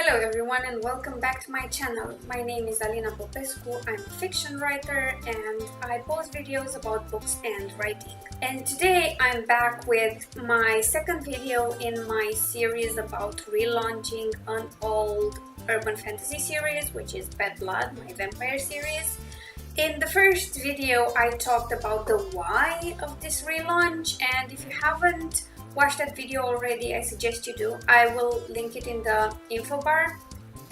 Hello everyone and welcome back to my channel. My name is Alina. I'm a fiction writer and I post videos about books and writing. And today I'm back with my second video in my series about relaunching an old urban fantasy series, which is Bad Blood, my vampire series. In the first video I talked about the why of this relaunch, and if you haven't watched that video already, I suggest you do. I will link it in the info bar,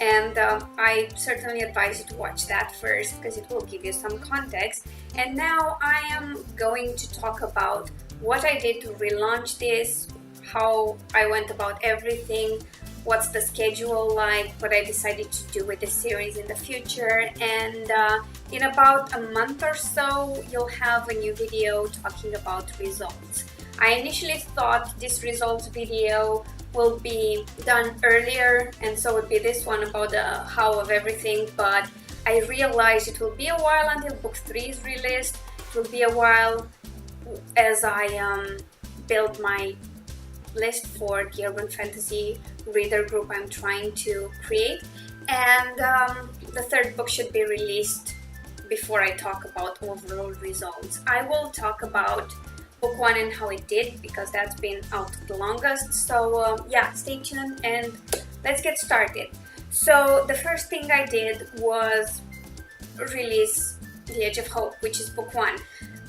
and I certainly advise you to watch that first because it will give you some context. And now I am going to talk about what I did to relaunch this, how I went about everything, what's the schedule like, what I decided to do with the series in the future, and in about a month or so you'll have a new video talking about results. I initially thought this results video will be done earlier, and so would be this one about the how of everything, but I realized it will be a while until book 3 is released. It will be a while as I build my list for the urban fantasy reader group I'm trying to create, and the third book should be released before I talk about overall results. I will talk about book 1 and how it did because that's been out the longest, so yeah, stay tuned and let's get started. So the first thing I did was release The Edge of Hope, which is book 1.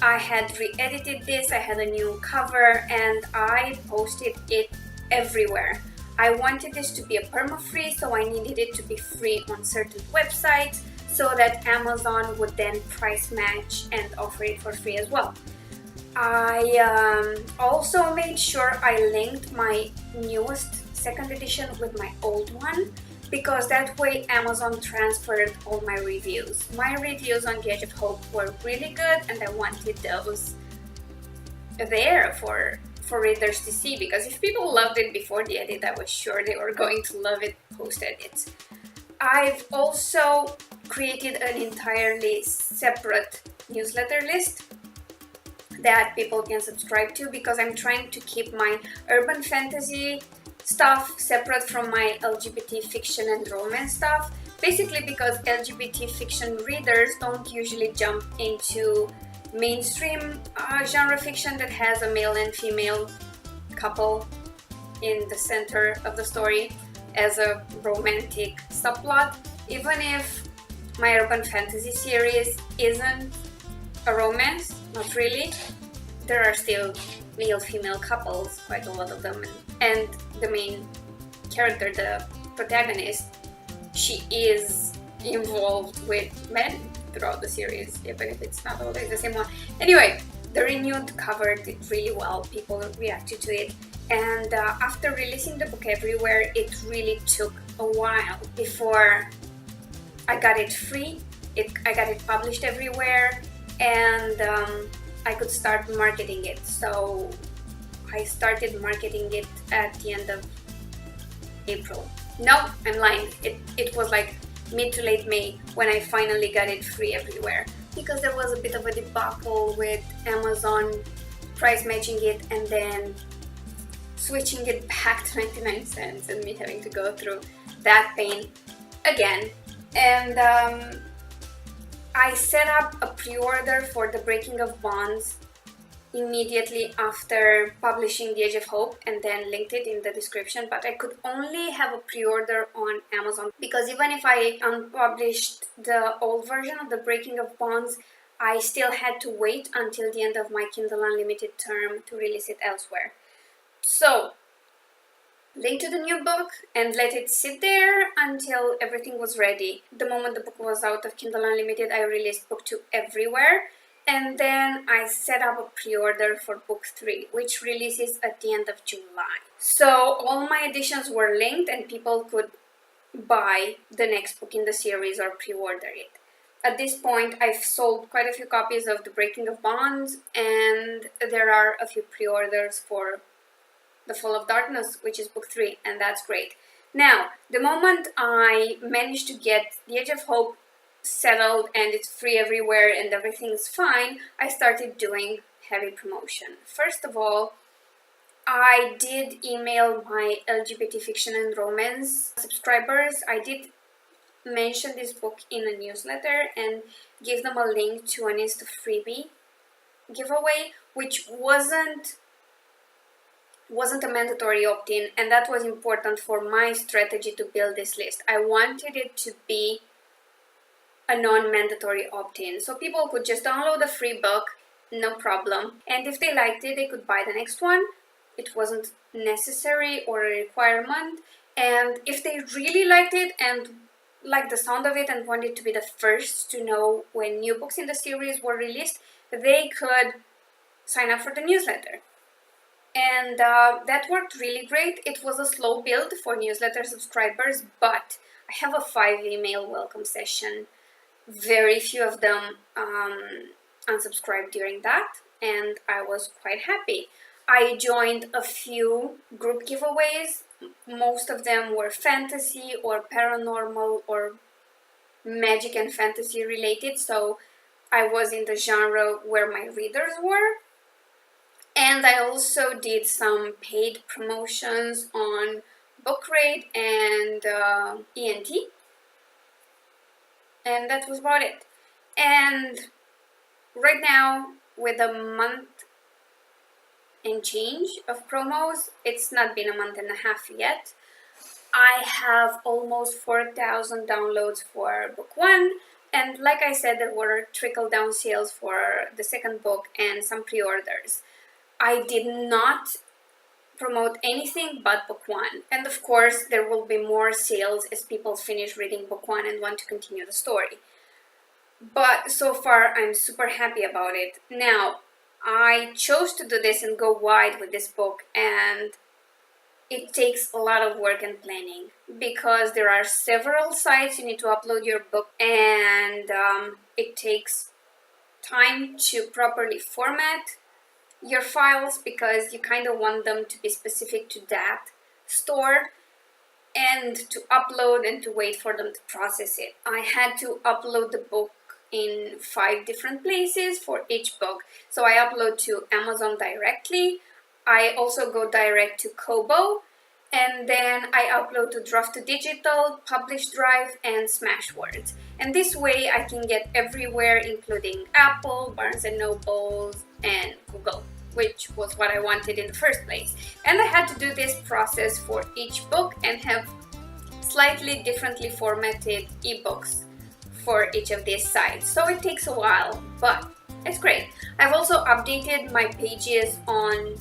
I had re-edited this, I had a new cover, and I posted it everywhere. I wanted this to be a perma-free, so I needed it to be free on certain websites so that Amazon would then price match and offer it for free as well. I also made sure I linked my newest second edition with my old one, because that way Amazon transferred all my reviews. My reviews on The Edge of Hope were really good, and I wanted those there for readers to see, because if people loved it before the edit, I was sure they were going to love it post-edit. I've also created an entirely separate newsletter list that people can subscribe to, because I'm trying to keep my urban fantasy stuff separate from my LGBT fiction and romance stuff, basically because LGBT fiction readers don't usually jump into mainstream genre fiction that has a male and female couple in the center of the story as a romantic subplot. Even if my urban fantasy series isn't a romance, not really, there are still male-female couples, quite a lot of them, and the main character, the protagonist, she is involved with men throughout the series, even if it's not always the same one. Anyway, the renewed cover did really well, people reacted to it, and after releasing the book everywhere, it really took a while before I got it free. I got it published everywhere, and I could start marketing it. So I started marketing it at the end of April. No, I'm lying. It was like mid to late May when I finally got it free everywhere, because there was a bit of a debacle with Amazon price matching it and then switching it back to 99 cents and me having to go through that pain again. And I set up a pre-order for The Breaking of Bonds immediately after publishing The Edge of Hope, and then linked it in the description, but I could only have a pre-order on Amazon because even if I unpublished the old version of The Breaking of Bonds, I still had to wait until the end of my Kindle Unlimited term to release it elsewhere. So link to the new book and let it sit there until everything was ready. The moment the book was out of Kindle Unlimited, I released book 2 everywhere, and then I set up a pre-order for book 3, which releases at the end of July. So all my editions were linked and people could buy the next book in the series or pre-order it. At this point, I've sold quite a few copies of The Breaking of Bonds, and there are a few pre-orders for The Fall of Darkness, which is book 3, and that's great. Now, the moment I managed to get The Edge of Hope settled and it's free everywhere and everything's fine, I started doing heavy promotion. First of all, I did email my LGBT fiction and romance subscribers. I did mention this book in a newsletter and give them a link to an Insta freebie giveaway, which wasn't a mandatory opt-in, and that was important for my strategy to build this list. I wanted it to be a non-mandatory opt-in, so people could just download a free book, no problem, and if they liked it, they could buy the next one. It wasn't necessary or a requirement, and if they really liked it and liked the sound of it and wanted to be the first to know when new books in the series were released, they could sign up for the newsletter. And that worked really great. It was a slow build for newsletter subscribers, but I have a 5 email welcome session. Very few of them unsubscribed during that, and I was quite happy. I joined a few group giveaways. Most of them were fantasy or paranormal or magic and fantasy related, so I was in the genre where my readers were. And I also did some paid promotions on Bookrate and ENT. And that was about it. And right now, with a month and change of promos, it's not been a month and a half yet, I have almost 4,000 downloads for book 1. And like I said, there were trickle-down sales for the second book and some pre-orders. I did not promote anything but book 1. And of course, there will be more sales as people finish reading book 1 and want to continue the story. But so far, I'm super happy about it. Now, I chose to do this and go wide with this book, and it takes a lot of work and planning because there are several sites you need to upload your book, and it takes time to properly format your files because you kind of want them to be specific to that store, and to upload and to wait for them to process it. I had to upload the book in 5 different places for each book. So I upload to Amazon directly. I also go direct to Kobo, and then I upload to Draft to Digital, Publish Drive, and Smashwords. And this way I can get everywhere, including Apple, Barnes & Noble, and Google, which was what I wanted in the first place. And I had to do this process for each book and have slightly differently formatted ebooks for each of these sites. So it takes a while, but it's great. I've also updated my pages on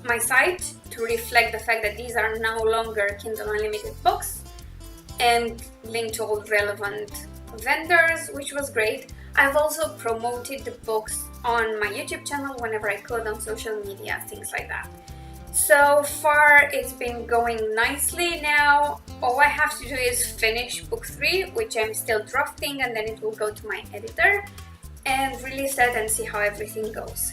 my site to reflect the fact that these are no longer Kindle Unlimited books, and linked to all relevant vendors, which was great. I've also promoted the books on my YouTube channel whenever I could, on social media, things like that. So far, it's been going nicely. Now, all I have to do is finish book 3, which I'm still drafting, and then it will go to my editor and release that and see how everything goes.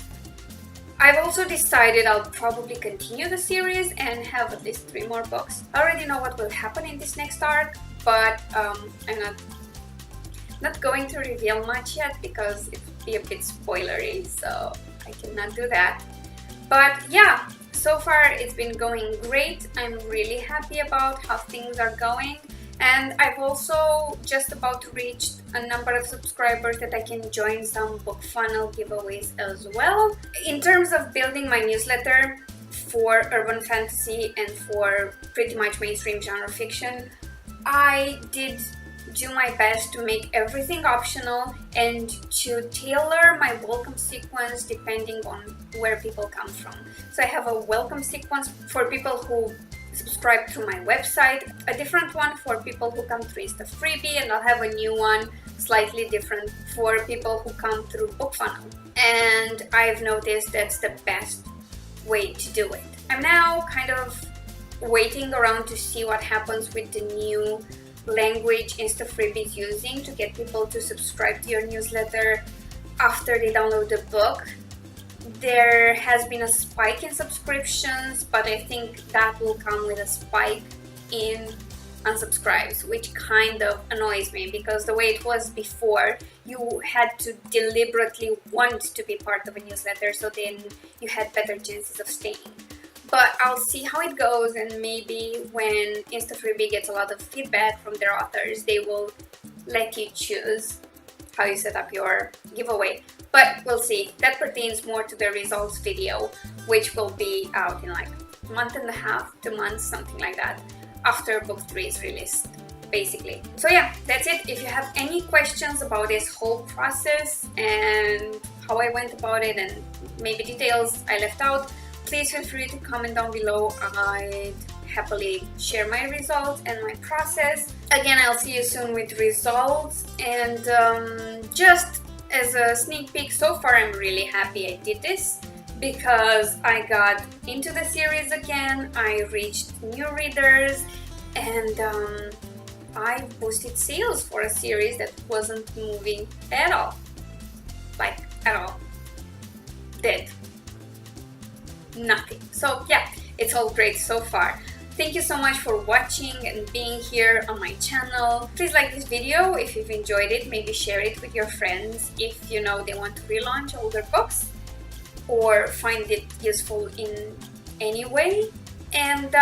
I've also decided I'll probably continue the series and have at least 3 more books. I already know what will happen in this next arc, but I'm not going to reveal much yet because it would be a bit spoilery, so I cannot do that. But yeah, so far it's been going great. I'm really happy about how things are going, and I've also just about reached a number of subscribers that I can join some book funnel giveaways as well. In terms of building my newsletter for urban fantasy and for pretty much mainstream genre fiction, I did do my best to make everything optional and to tailor my welcome sequence depending on where people come from. So I have a welcome sequence for people who subscribe through my website, a different one for people who come through Insta freebie, and I'll have a new one slightly different for people who come through BookFunnel. And I've noticed that's the best way to do it. I'm now kind of waiting around to see what happens with the new language Insta freebie is using to get people to subscribe to your newsletter after they download the book. There has been a spike in subscriptions, but I think that will come with a spike in unsubscribes, which kind of annoys me because the way it was before, you had to deliberately want to be part of a newsletter, so then you had better chances of staying. but I'll see how it goes, and maybe when Insta3B gets a lot of feedback from their authors, they will let you choose how you set up your giveaway. But we'll see. That pertains more to the results video, which will be out in like a month and a half, 2 months, something like that, after book 3 is released, basically. So yeah, that's it. If you have any questions about this whole process and how I went about it and maybe details I left out, please feel free to comment down below. I'd happily share my results and my process. Again, I'll see you soon with results, and just as a sneak peek, so far I'm really happy I did this because I got into the series again, I reached new readers, and I boosted sales for a series that wasn't moving at all. Like, at all. Dead. Nothing. So yeah, it's all great so far. Thank you so much for watching and being here on my channel. Please like this video if you've enjoyed it. Maybe share it with your friends if you know they want to relaunch older books or find it useful in any way. And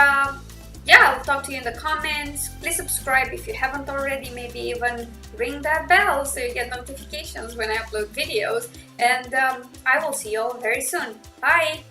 yeah, I'll talk to you in the comments. Please subscribe if you haven't already. Maybe even ring that bell so you get notifications when I upload videos. And I will see you all very soon. Bye!